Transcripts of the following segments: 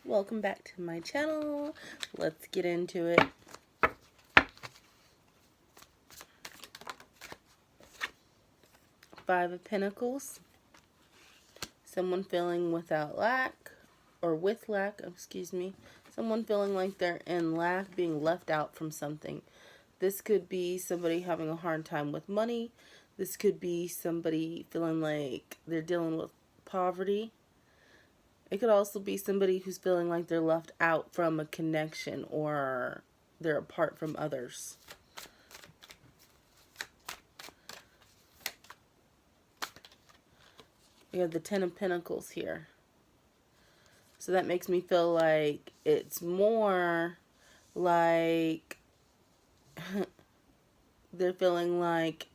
welcome back to my channel. Let's get into it. Five of Pentacles. Someone feeling without lack, or with lack, excuse me. Someone feeling like they're in lack, being left out from something. This could be somebody having a hard time with money. This could be somebody feeling like they're dealing with poverty. It could also be somebody who's feeling like they're left out from a connection or they're apart from others. We have the Ten of Pentacles here. So that makes me feel like it's more like they're feeling like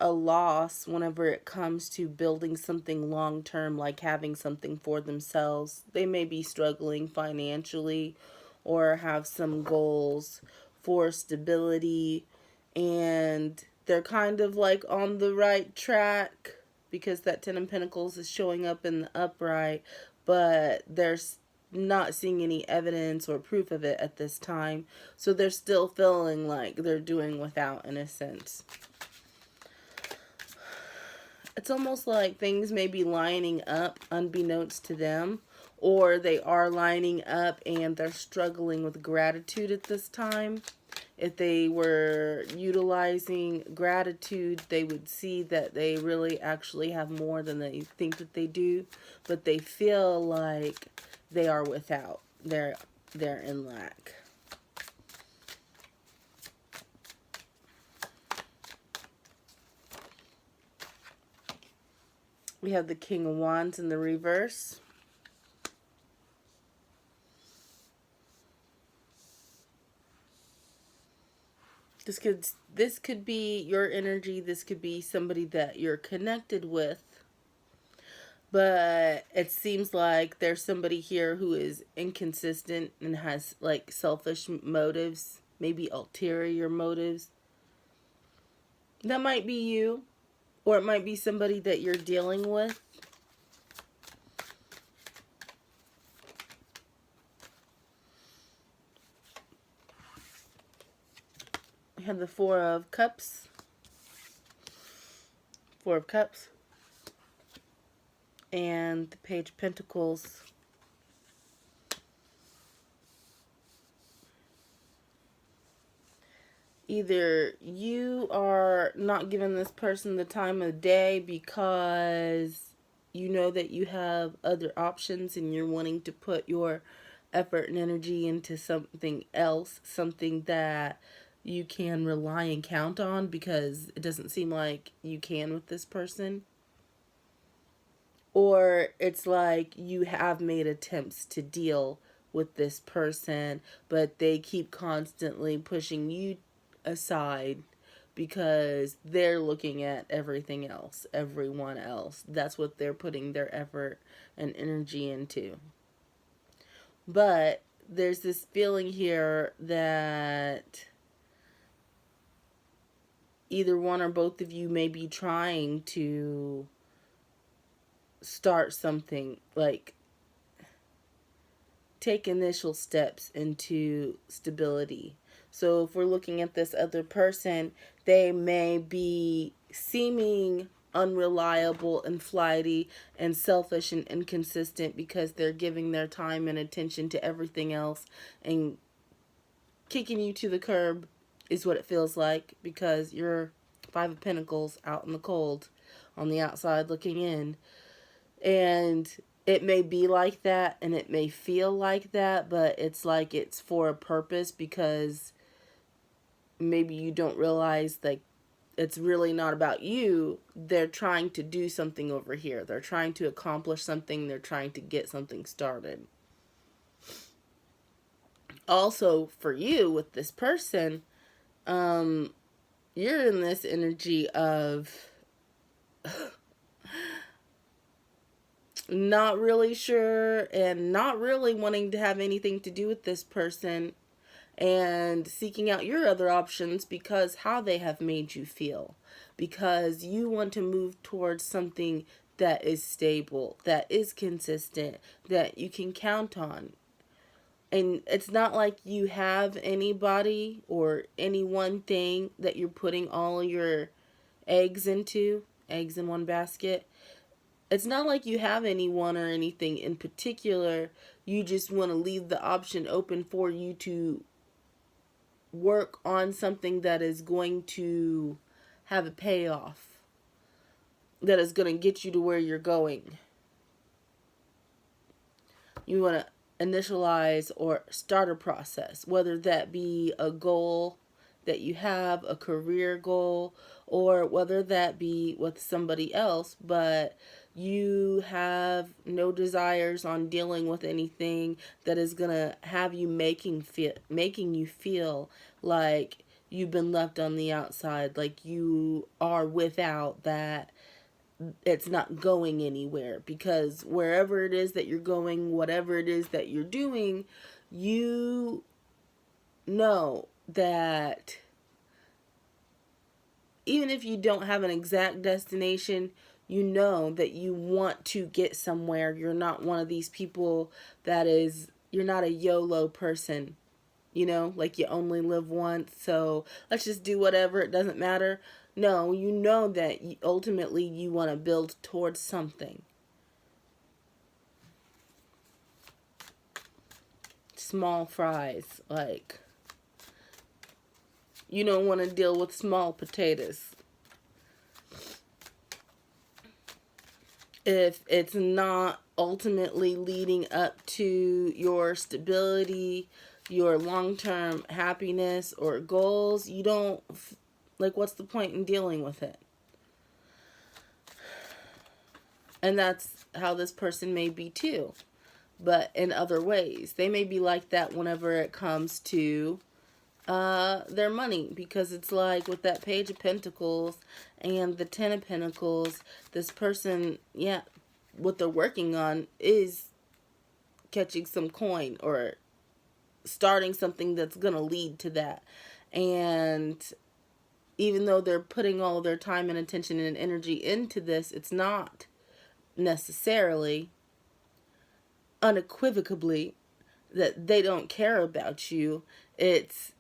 a loss whenever it comes to building something long term, like having something for themselves. They may be struggling financially or have some goals for stability, and they're kind of like on the right track because that Ten of Pentacles is showing up in the upright, but there's not seeing any evidence or proof of it at this time. So they're still feeling like they're doing without, in a sense. It's almost like things may be lining up unbeknownst to them, or they are lining up and they're struggling with gratitude at this time. If they were utilizing gratitude, they would see that they really actually have more than they think that they do, but they feel like they are without. They're in lack. We have the King of Wands in the reverse. This could be your energy. This could be somebody that you're connected with. But it seems like there's somebody here who is inconsistent and has like selfish motives, maybe ulterior motives. That might be you, or it might be somebody that you're dealing with. We have the Four of Cups. Four of Cups. And the Page of Pentacles. Either you are not giving this person the time of day because you know that you have other options and you're wanting to put your effort and energy into something else, something that you can rely and count on, because it doesn't seem like you can with this person. Or it's like you have made attempts to deal with this person, but they keep constantly pushing you aside because they're looking at everything else, everyone else. That's what they're putting their effort and energy into. But there's this feeling here that either one or both of you may be trying to start something, like take initial steps into stability. So if we're looking at this other person, they may be seeming unreliable and flighty and selfish and inconsistent because they're giving their time and attention to everything else, and kicking you to the curb is what it feels like, because you're Five of Pentacles out in the cold on the outside looking in. And it may be like that and it may feel like that, but it's like it's for a purpose, because maybe you don't realize like it's really not about you. They're trying to do something over here. They're trying to accomplish something. They're trying to get something started. Also, for you with this person, you're in this energy of not really sure and not really wanting to have anything to do with this person, and seeking out your other options because how they have made you feel, because you want to move towards something that is stable, that is consistent, that you can count on. And it's not like you have anybody or any one thing that you're putting all your eggs into, eggs in one basket. It's not like you have anyone or anything in particular. You just want to leave the option open for you to work on something that is going to have a payoff, that is going to get you to where you're going. You want to initialize or start a process, whether that be a goal that you have, a career goal, or whether that be with somebody else, but you have no desires on dealing with anything that is going to have you making you feel like you've been left on the outside, like you are without, that it's not going anywhere, because wherever it is that you're going, whatever it is that you're doing, you know that even if you don't have an exact destination, you know that you want to get somewhere. You're not one of these people you're not a YOLO person, like you only live once, so let's just do whatever, it doesn't matter. No, you know that ultimately you want to build towards something. Small fries, like, you don't want to deal with small potatoes. If it's not ultimately leading up to your stability, your long-term happiness or goals, you don't, like, what's the point in dealing with it? And that's how this person may be too. But in other ways, they may be like that whenever it comes to their money, because it's like with that Page of Pentacles and the Ten of Pentacles, this person, what they're working on is catching some coin or starting something that's going to lead to that. And even though they're putting all their time and attention and energy into this, it's not necessarily unequivocally that they don't care about you. It's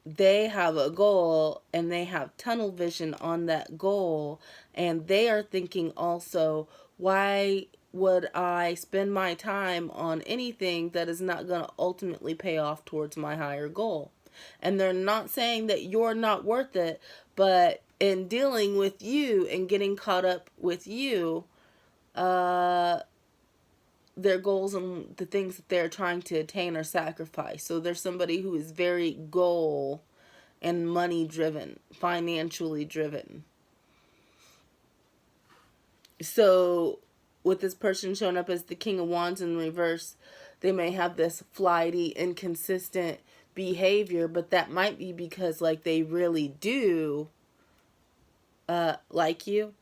they have a goal and they have tunnel vision on that goal, and they are thinking also, why would I spend my time on anything that is not going to ultimately pay off towards my higher goal? And they're not saying that you're not worth it, but in dealing with you and getting caught up with you, their goals and the things that they're trying to attain are sacrificed. So there's somebody who is very goal and money driven, financially driven. So with this person showing up as the King of Wands in reverse, they may have this flighty, inconsistent behavior, but that might be because, like, they really do like you.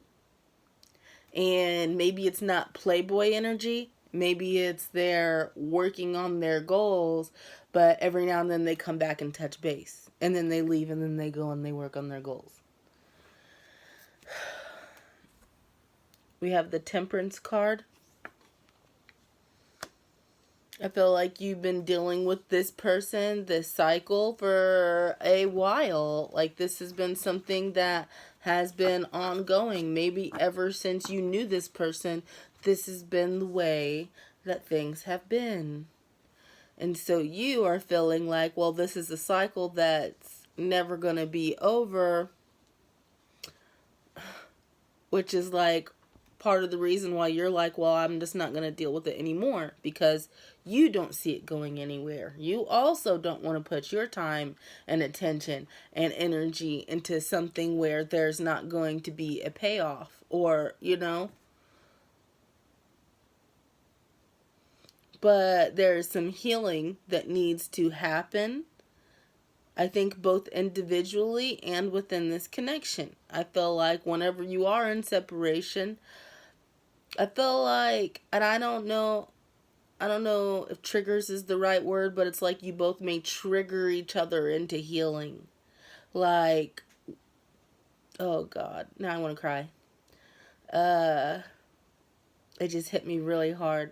And maybe it's not playboy energy. Maybe it's they're working on their goals, but every now and then they come back and touch base. And then they leave, and then they go and they work on their goals. We have the Temperance card. I feel like you've been dealing with this person, this cycle, for a while. Like, this has been something that has been ongoing. Maybe ever since you knew this person, this has been the way that things have been. And so you are feeling like, well, this is a cycle that's never going to be over, which is like part of the reason why you're like, well, I'm just not going to deal with it anymore, because you don't see it going anywhere. You also don't want to put your time and attention and energy into something where there's not going to be a payoff, or, but there's some healing that needs to happen. I think both individually and within this connection. I feel like whenever you are in separation, I feel like, and I don't know if triggers is the right word, but it's like you both may trigger each other into healing. Like, oh God, now I want to cry. It just hit me really hard.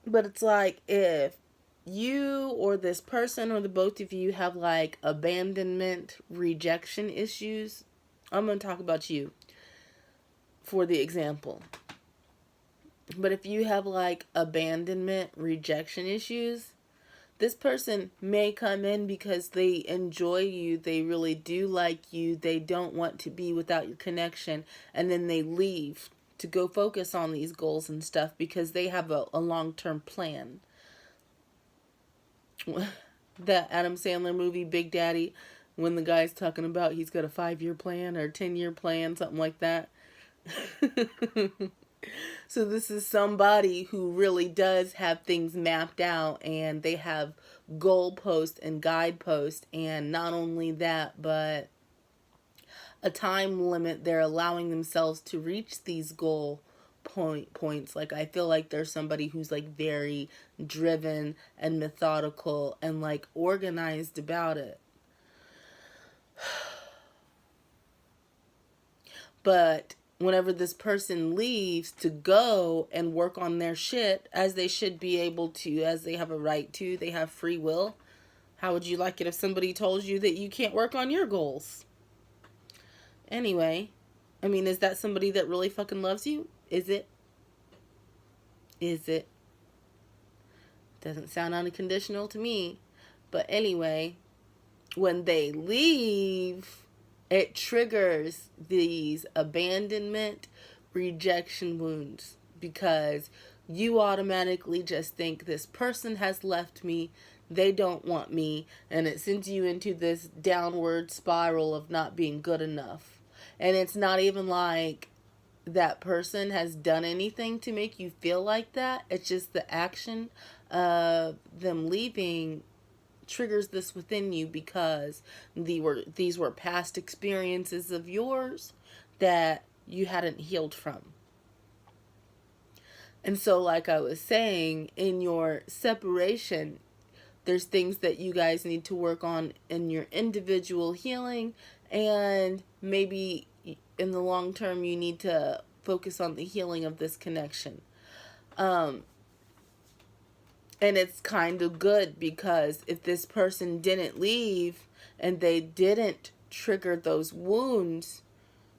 But it's like if you or this person or the both of you have like abandonment rejection issues, I'm going to talk about you for the example. But if you have like abandonment rejection issues, this person may come in because they enjoy you, they really do like you, they don't want to be without your connection, and then they leave to go focus on these goals and stuff because they have a long-term plan. That Adam Sandler movie, Big Daddy, when the guy's talking about he's got a 5-year plan or 10-year plan, something like that. So this is somebody who really does have things mapped out, and they have goalposts and guideposts, and not only that, but a time limit they're allowing themselves to reach these points. Like I feel like there's somebody who's like very driven and methodical and like organized about it. But whenever this person leaves to go and work on their shit, as they should be able to, as they have a right to, they have free will. How would you like it if somebody told you that you can't work on your goals? Anyway, I mean, is that somebody that really fucking loves you? Is it? Is it? Doesn't sound unconditional to me. But anyway, when they leave, it triggers these abandonment rejection wounds because you automatically just think this person has left me, they don't want me, and it sends you into this downward spiral of not being good enough. And it's not even like that person has done anything to make you feel like that. It's just the action of them leaving triggers this within you because these were past experiences of yours that you hadn't healed from. And so, like I was saying, in your separation, there's things that you guys need to work on in your individual healing, and maybe in the long term you need to focus on the healing of this connection. And it's kind of good because if this person didn't leave and they didn't trigger those wounds,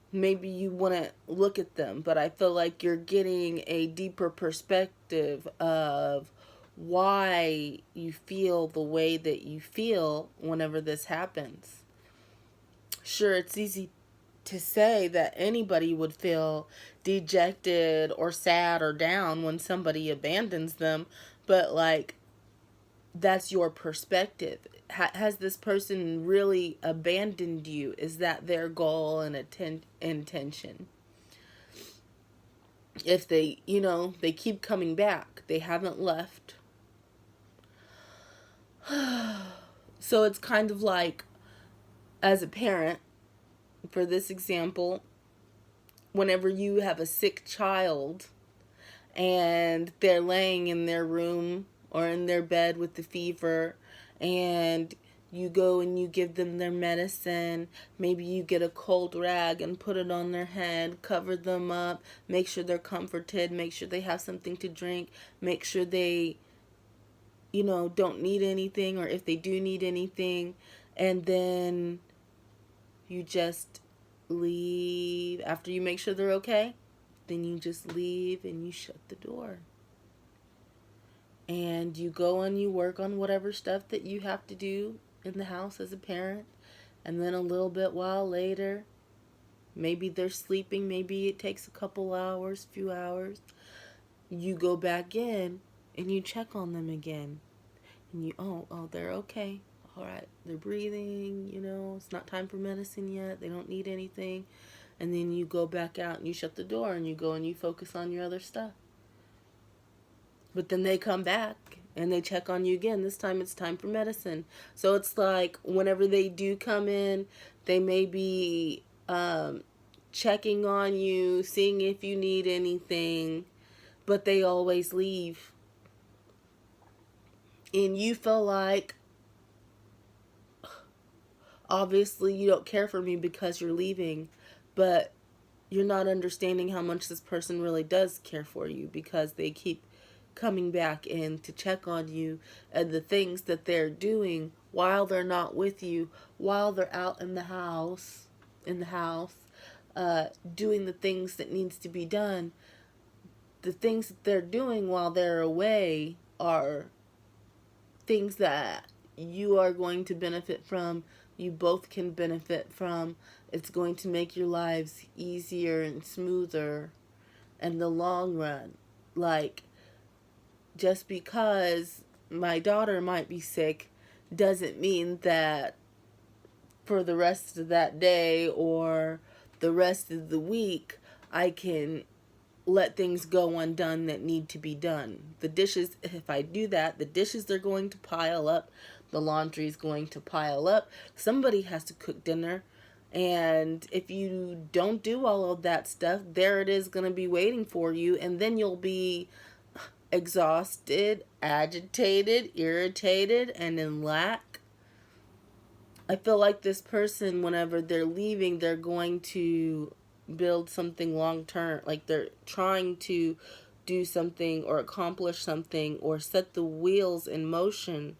maybe you wouldn't look at them. But I feel like you're getting a deeper perspective of why you feel the way that you feel whenever this happens. Sure, it's easy to say that anybody would feel dejected or sad or down when somebody abandons them, but like that's your perspective. Has this person really abandoned you? Is that their goal and intention? If they, they keep coming back, they haven't left. So it's kind of like, as a parent, for this example, whenever you have a sick child and they're laying in their room or in their bed with the fever, and you go and you give them their medicine, maybe you get a cold rag and put it on their head, cover them up, make sure they're comforted, make sure they have something to drink, make sure they, don't need anything, or if they do need anything, and then you just leave after you make sure they're okay. Then you just leave and you shut the door. And you go and you work on whatever stuff that you have to do in the house as a parent. And then a little bit while later, maybe they're sleeping, maybe it takes a couple hours, few hours. You go back in and you check on them again. And you, they're okay. All right, they're breathing, it's not time for medicine yet. They don't need anything. And then you go back out and you shut the door and you go and you focus on your other stuff. But then they come back and they check on you again. This time it's time for medicine. So it's like whenever they do come in, they may be checking on you, seeing if you need anything, but they always leave. And you feel like, obviously you don't care for me because you're leaving, but you're not understanding how much this person really does care for you, because they keep coming back in to check on you, and the things that they're doing while they're not with you, while they're out in the house, doing the things that needs to be done. The things that they're doing while they're away are things that you are going to benefit from. You both can benefit from. It's going to make your lives easier and smoother in the long run. Like, just because my daughter might be sick doesn't mean that for the rest of that day or the rest of the week I can let things go undone that need to be done. The dishes, if I do that, the dishes are going to pile up. The laundry is going to pile up. Somebody has to cook dinner. And if you don't do all of that stuff, there it is going to be waiting for you. And then you'll be exhausted, agitated, irritated, and in lack. I feel like this person, whenever they're leaving, they're going to build something long term. Like, they're trying to do something or accomplish something or set the wheels in motion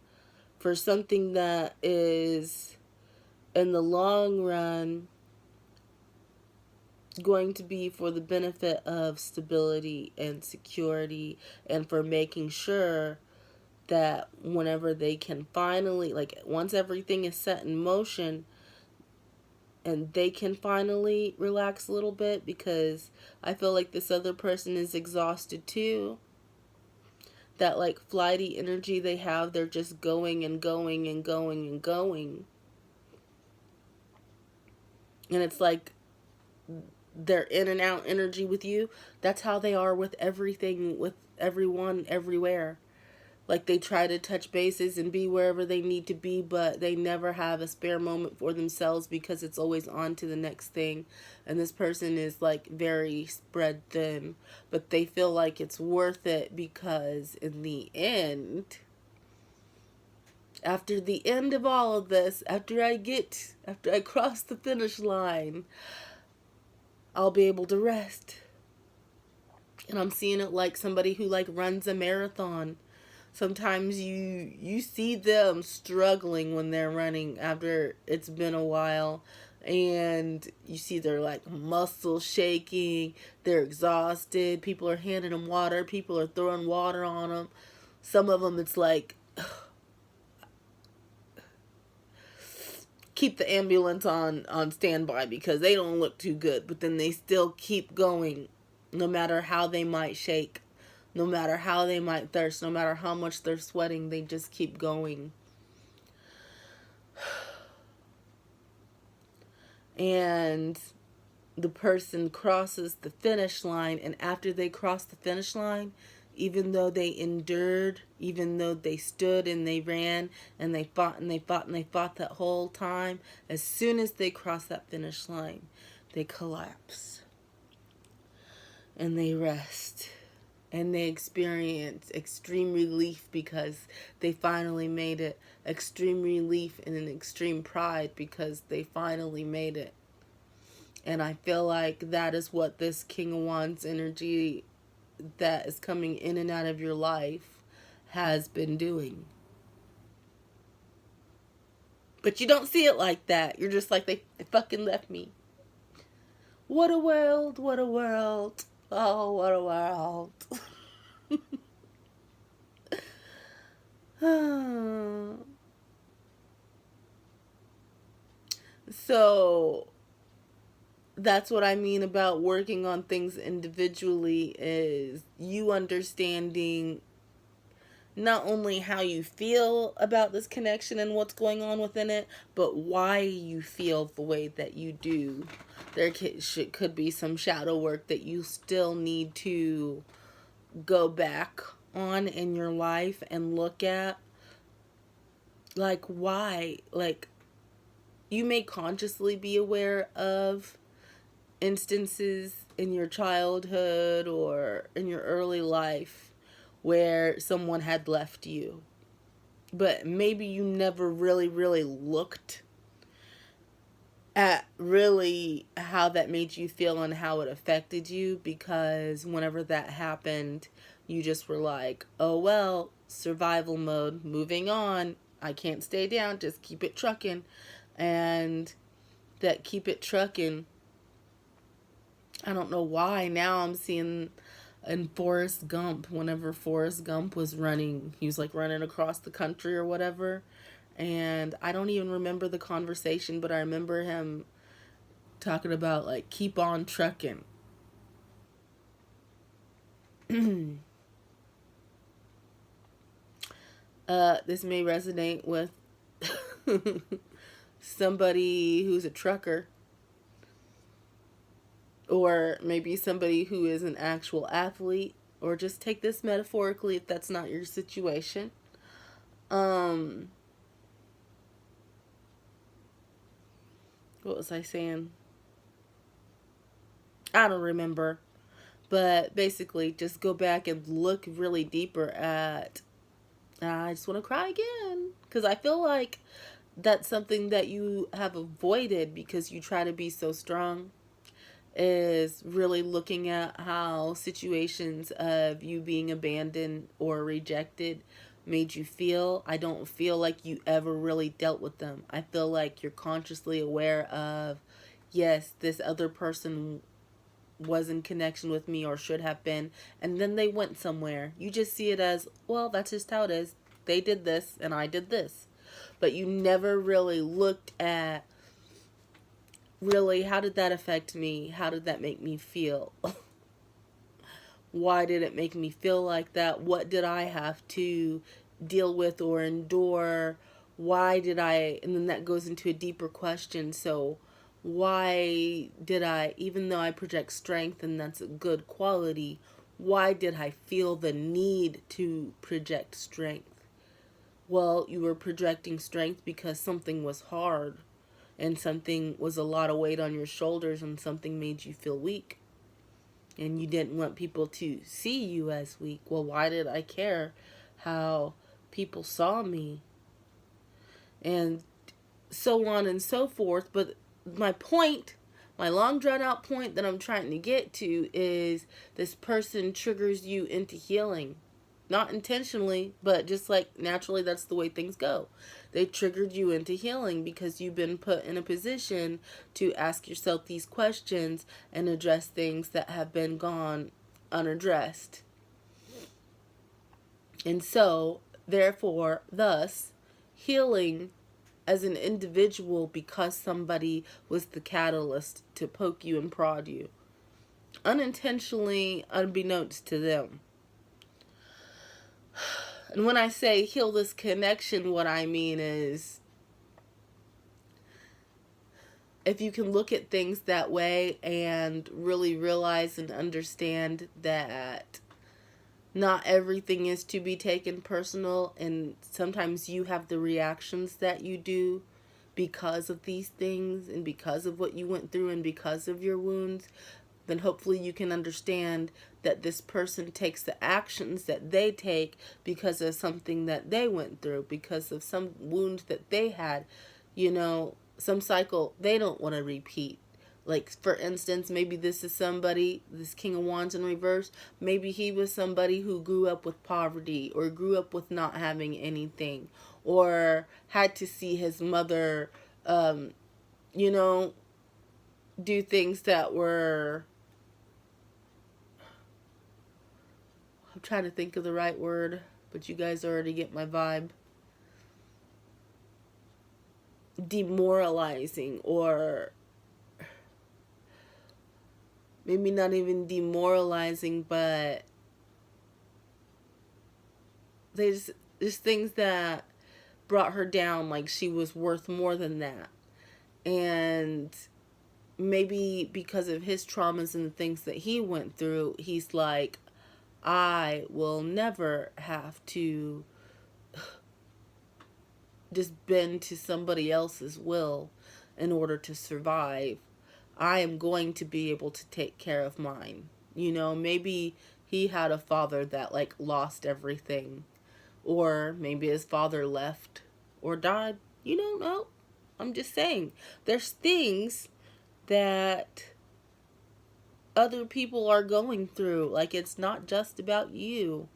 for something that is, in the long run, going to be for the benefit of stability and security, and for making sure that whenever they can finally, like, once everything is set in motion and they can finally relax a little bit, because I feel like this other person is exhausted too. That, like, flighty energy they have, they're just going and going and going and going. And it's like they're in and out energy with you. That's how they are with everything, with everyone, everywhere. Like, they try to touch bases and be wherever they need to be, but they never have a spare moment for themselves because it's always on to the next thing. And this person is, like, very spread thin, but they feel like it's worth it, because in the end, after the end of all of this, after I cross the finish line, I'll be able to rest. And I'm seeing it like somebody who, like, runs a marathon. Sometimes you see them struggling when they're running after it's been a while, and you see their, like, muscles shaking, they're exhausted, people are handing them water, people are throwing water on them. Some of them, it's like, keep the ambulance on standby because they don't look too good, but then they still keep going no matter how they might shake. No matter how they might thirst, no matter how much they're sweating, they just keep going. And the person crosses the finish line, and after they cross the finish line, even though they endured, even though they stood and they ran and they fought and they fought and they fought that whole time, as soon as they cross that finish line, they collapse and they rest. And they experience extreme relief because they finally made it. Extreme relief and an extreme pride because they finally made it. And I feel like that is what this King of Wands energy that is coming in and out of your life has been doing. But you don't see it like that. You're just like, they fucking left me. What a world, what a world. Oh, what a world. So that's what I mean about working on things individually, is you understanding not only how you feel about this connection and what's going on within it, but why you feel the way that you do. There could be some shadow work that you still need to go back on in your life and look at. Like, why? Like, you may consciously be aware of instances in your childhood or in your early life where someone had left you, but maybe you never really looked at really how that made you feel and how it affected you, because whenever that happened, you just were like, oh well, survival mode, moving on. I can't stay down, just keep it trucking. And that keep it trucking, I don't know why. Now I'm seeing in Forrest Gump, whenever Forrest Gump was running, he was like running across the country or whatever. And I don't even remember the conversation, but I remember him talking about like keep on trucking. This may resonate with somebody who's a trucker, or maybe somebody who is an actual athlete, or just take this metaphorically if that's not your situation. Um, what was I saying? I don't remember. But basically, just go back and look really deeper at. I just want to cry again. Because I feel like that's something that you have avoided because you try to be so strong, is really looking at how situations of you being abandoned or rejected made you feel. I don't feel like you ever really dealt with them. I feel like you're consciously aware of, yes, this other person was in connection with me or should have been, and then they went somewhere. You just see it as, well, that's just how it is. They did this and I did this. But you never really looked at, really, how did that affect me? How did that make me feel? Why did it make me feel like that? What did I have to deal with or endure? Why did I, and then that goes into a deeper question. So why did I, even though I project strength and that's a good quality, why did I feel the need to project strength? Well, you were projecting strength because something was hard and something was a lot of weight on your shoulders and something made you feel weak. And you didn't want people to see you as weak. Well, why did I care how people saw me? And so on and so forth. But my point, my long drawn out point that I'm trying to get to is this person triggers you into healing. Not intentionally, but just like naturally, that's the way things go. They triggered you into healing because you've been put in a position to ask yourself these questions and address things that have been gone unaddressed. And so, therefore, thus, healing as an individual because somebody was the catalyst to poke you and prod you, unintentionally, unbeknownst to them. And when I say heal this connection, what I mean is, if you can look at things that way and really realize and understand that not everything is to be taken personal, and sometimes you have the reactions that you do because of these things and because of what you went through and because of your wounds, then hopefully you can understand that this person takes the actions that they take because of something that they went through, because of some wounds that they had, some cycle they don't want to repeat. Like, for instance, maybe this is somebody, this King of Wands in reverse, maybe he was somebody who grew up with poverty or grew up with not having anything or had to see his mother, you know, do things that were, I'm trying to think of the right word, but you guys already get my vibe. Demoralizing, or maybe not even demoralizing, but there's things that brought her down, like she was worth more than that. And maybe because of his traumas and the things that he went through, he's like, I will never have to just bend to somebody else's will in order to survive. I am going to be able to take care of mine. Maybe he had a father that like lost everything, or maybe his father left or died. You don't know. I'm just saying. There's things that other people are going through. Like, it's not just about you.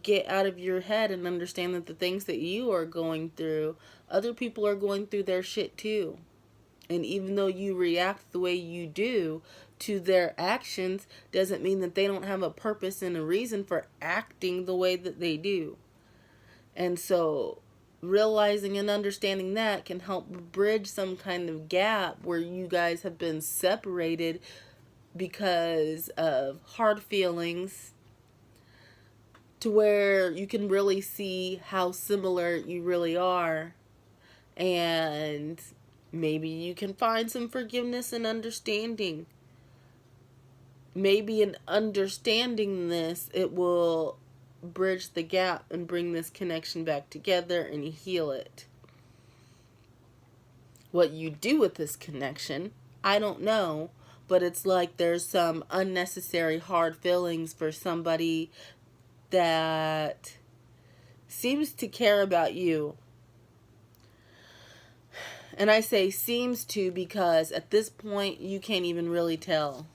Get out of your head and understand that the things that you are going through, other people are going through their shit too. And even though you react the way you do to their actions, doesn't mean that they don't have a purpose and a reason for acting the way that they do. And so realizing and understanding that can help bridge some kind of gap where you guys have been separated because of hard feelings, to where you can really see how similar you really are. And maybe you can find some forgiveness and understanding. Maybe in understanding this, it will bridge the gap and bring this connection back together and heal it. What you do with this connection, I don't know, but it's like there's some unnecessary hard feelings for somebody that seems to care about you. And I say seems to because at this point you can't even really tell.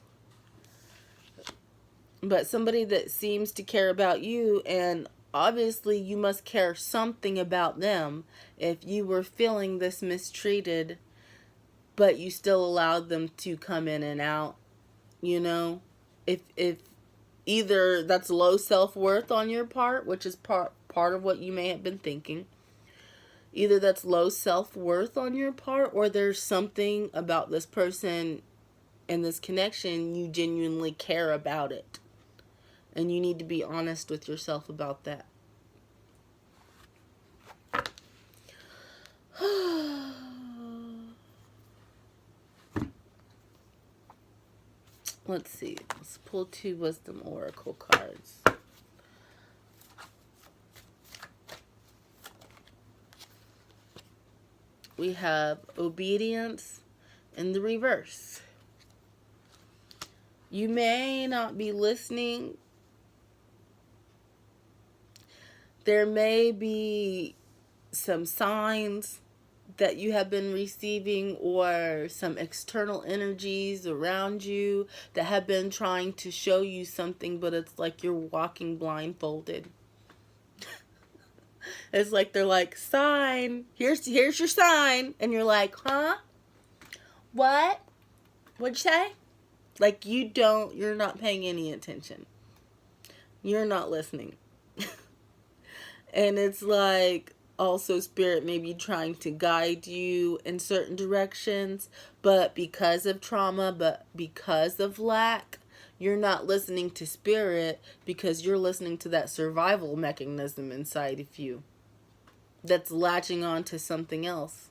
But somebody that seems to care about you, and obviously you must care something about them if you were feeling this mistreated, but you still allowed them to come in and out, you know? If either that's low self-worth on your part, which is part of what you may have been thinking. Either that's low self-worth on your part, or there's something about this person and this connection you genuinely care about it. And you need to be honest with yourself about that. Let's see. Let's pull 2 Wisdom Oracle cards. We have obedience in the reverse. You may not be listening. There may be some signs that you have been receiving, or some external energies around you that have been trying to show you something, but it's like you're walking blindfolded. It's like they're like, sign, here's your sign, and you're like, huh? What? What'd you say? Like you're not paying any attention. You're not listening. And it's like also spirit may be trying to guide you in certain directions, but because of trauma, but because of lack, you're not listening to spirit because you're listening to that survival mechanism inside of you that's latching on to something else.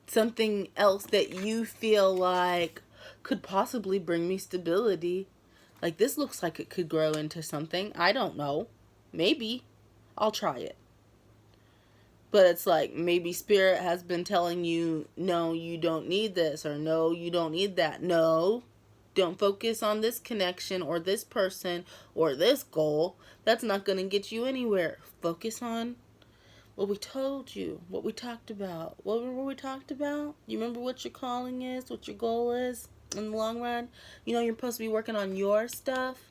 Something else that you feel like could possibly bring me stability. Like, this looks like it could grow into something. I don't know. Maybe. I'll try it. But it's like maybe spirit has been telling you, no, you don't need this, or no, you don't need that. No, don't focus on this connection or this person or this goal. That's not going to get you anywhere. Focus on what we told you, what we talked about. What were we talked about? You remember what your calling is, what your goal is in the long run? You know, you're supposed to be working on your stuff.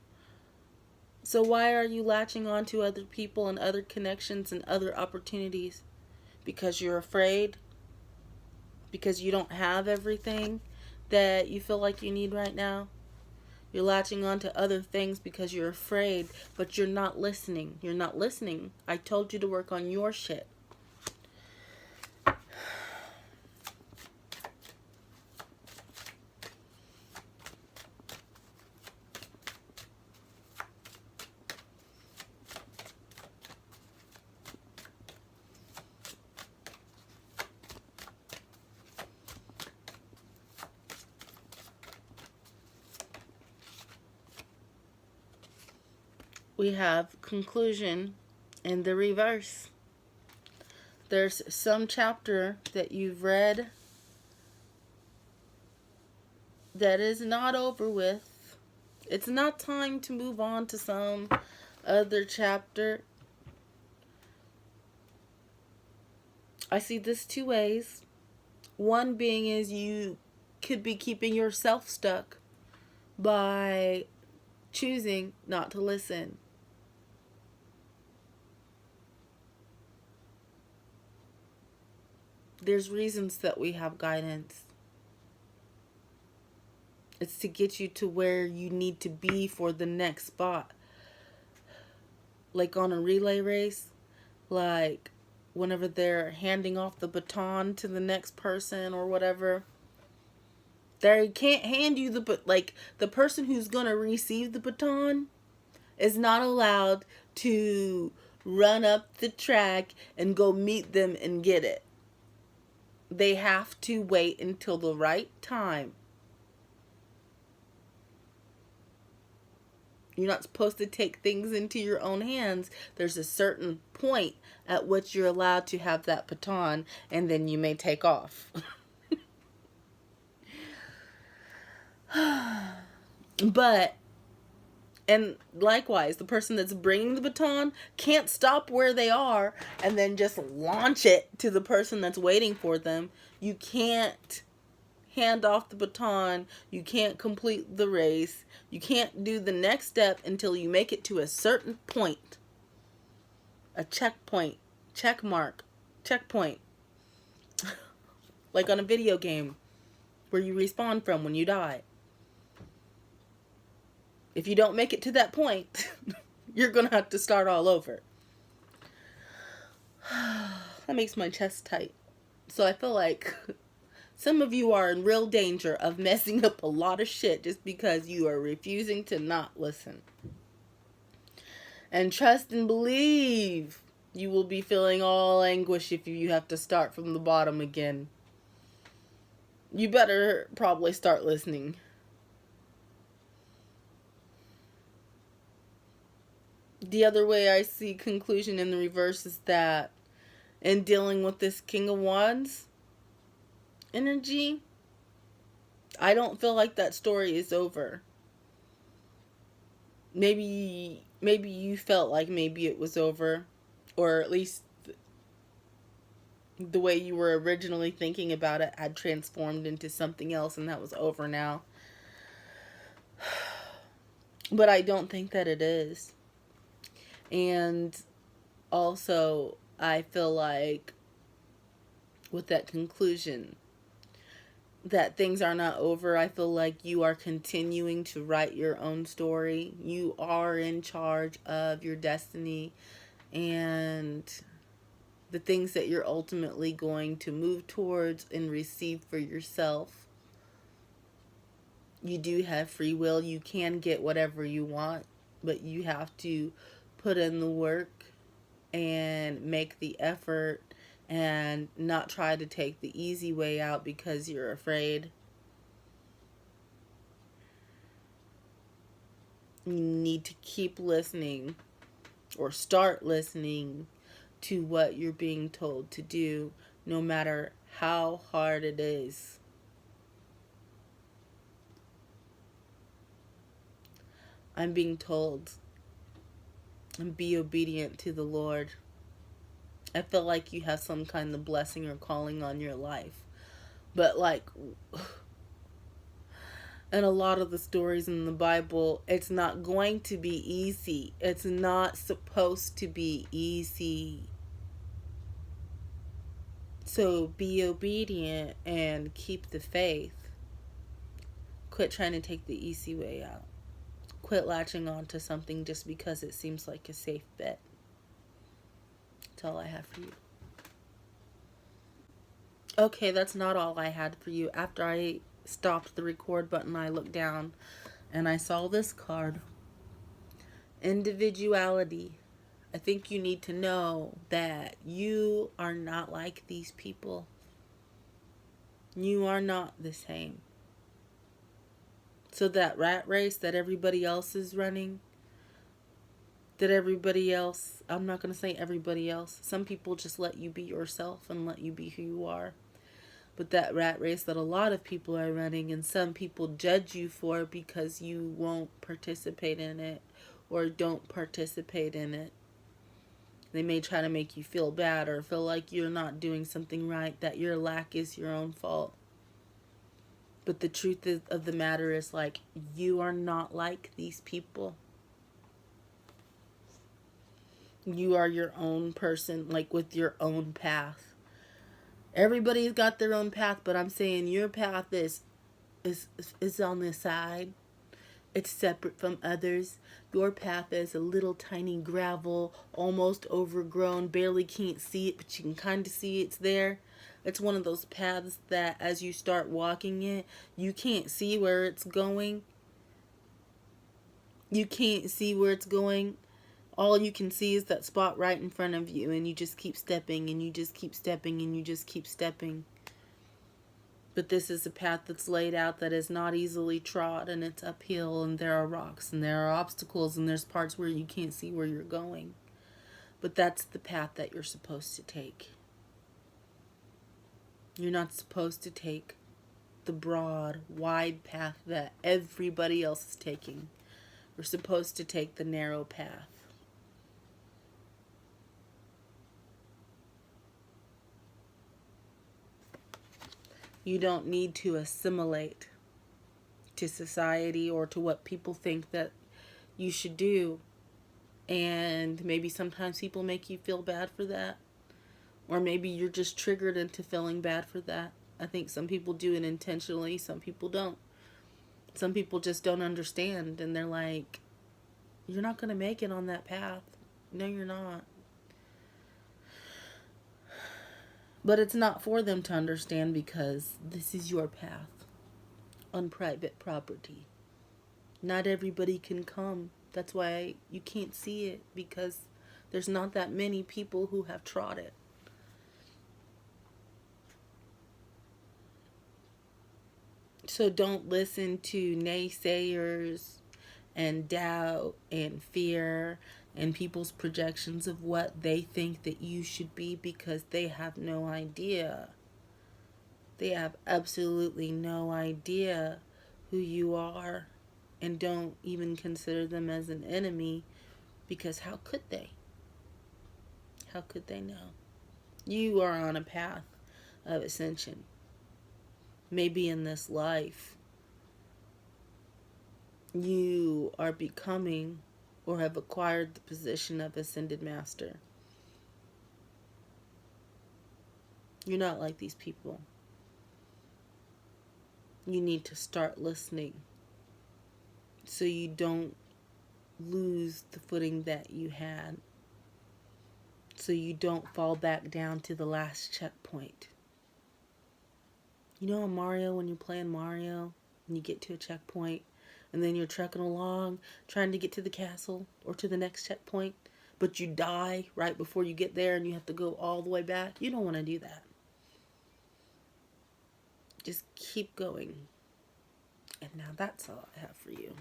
So why are you latching on to other people and other connections and other opportunities? Because you're afraid? Because you don't have everything that you feel like you need right now? You're latching on to other things because you're afraid, but you're not listening. You're not listening. I told you to work on your shit. We have conclusion in the reverse. There's some chapter that you've read that is not over with. It's not time to move on to some other chapter. I see this two ways. One being is you could be keeping yourself stuck by choosing not to listen. There's reasons that we have guidance. It's to get you to where you need to be for the next spot. Like on a relay race, like whenever they're handing off the baton to the next person or whatever, they can't hand you the person who's going to receive the baton is not allowed to run up the track and go meet them and get it. They have to wait until the right time. You're not supposed to take things into your own hands. There's a certain point at which you're allowed to have that baton, and then you may take off. But, and likewise, the person that's bringing the baton can't stop where they are and then just launch it to the person that's waiting for them. You can't hand off the baton. You can't complete the race. You can't do the next step until you make it to a certain point. A checkpoint. Check mark. Checkpoint. Like on a video game where you respawn from when you die. If you don't make it to that point, you're going to have to start all over. That makes my chest tight. So I feel like some of you are in real danger of messing up a lot of shit just because you are refusing to not listen. And trust and believe you will be feeling all anguish if you have to start from the bottom again. You better probably start listening. The other way I see conclusion in the reverse is that in dealing with this King of Wands energy, I don't feel like that story is over. Maybe you felt like maybe it was over, or at least the way you were originally thinking about it had transformed into something else and that was over now. But I don't think that it is. And also, I feel like with that conclusion that things are not over, I feel like you are continuing to write your own story. You are in charge of your destiny and the things that you're ultimately going to move towards and receive for yourself. You do have free will. You can get whatever you want, but you have to put in the work and make the effort and not try to take the easy way out because you're afraid. You need to keep listening or start listening to what you're being told to do, no matter how hard it is. I'm being told, and be obedient to the Lord. I feel like you have some kind of blessing or calling on your life. But in a lot of the stories in the Bible, it's not going to be easy. It's not supposed to be easy. So be obedient and keep the faith. Quit trying to take the easy way out. Quit latching on to something just because it seems like a safe bet. That's all I have for you. Okay, that's not all I had for you. After I stopped the record button, I looked down and I saw this card. Individuality. I think you need to know that you are not like these people. You are not the same. So that rat race that everybody else is running, I'm not going to say everybody else. Some people just let you be yourself and let you be who you are. But that rat race that a lot of people are running and some people judge you for because you won't participate in it or don't participate in it. They may try to make you feel bad or feel like you're not doing something right, that your lack is your own fault. But the truth of the matter is, like, you are not like these people. You are your own person, like with your own path. Everybody's got their own path, but I'm saying your path is on the side. It's separate from others. Your path is a little tiny gravel, almost overgrown, barely can't see it, but you can kind of see it's there. It's one of those paths that as you start walking it, you can't see where it's going. You can't see where it's going. All you can see is that spot right in front of you, and you just keep stepping, and you just keep stepping, and you just keep stepping. But this is a path that's laid out that is not easily trod, and it's uphill, and there are rocks, and there are obstacles, and there's parts where you can't see where you're going. But that's the path that you're supposed to take. You're not supposed to take the broad, wide path that everybody else is taking. You're supposed to take the narrow path. You don't need to assimilate to society or to what people think that you should do. And maybe sometimes people make you feel bad for that. Or maybe you're just triggered into feeling bad for that. I think some people do it intentionally, some people don't. Some people just don't understand, and they're like, you're not going to make it on that path. No, you're not. But it's not for them to understand, because this is your path on private property. Not everybody can come. That's why you can't see it, because there's not that many people who have trod it. So don't listen to naysayers and doubt and fear and people's projections of what they think that you should be, because they have no idea. They have absolutely no idea who you are, and don't even consider them as an enemy, because how could they? How could they know? You are on a path of ascension. Maybe in this life, you are becoming or have acquired the position of ascended master. You're not like these people. You need to start listening so you don't lose the footing that you had, so you don't fall back down to the last checkpoint. You know in Mario, when you're playing Mario and you get to a checkpoint and then you're trekking along trying to get to the castle or to the next checkpoint, but you die right before you get there and you have to go all the way back? You don't want to do that. Just keep going. And now that's all I have for you.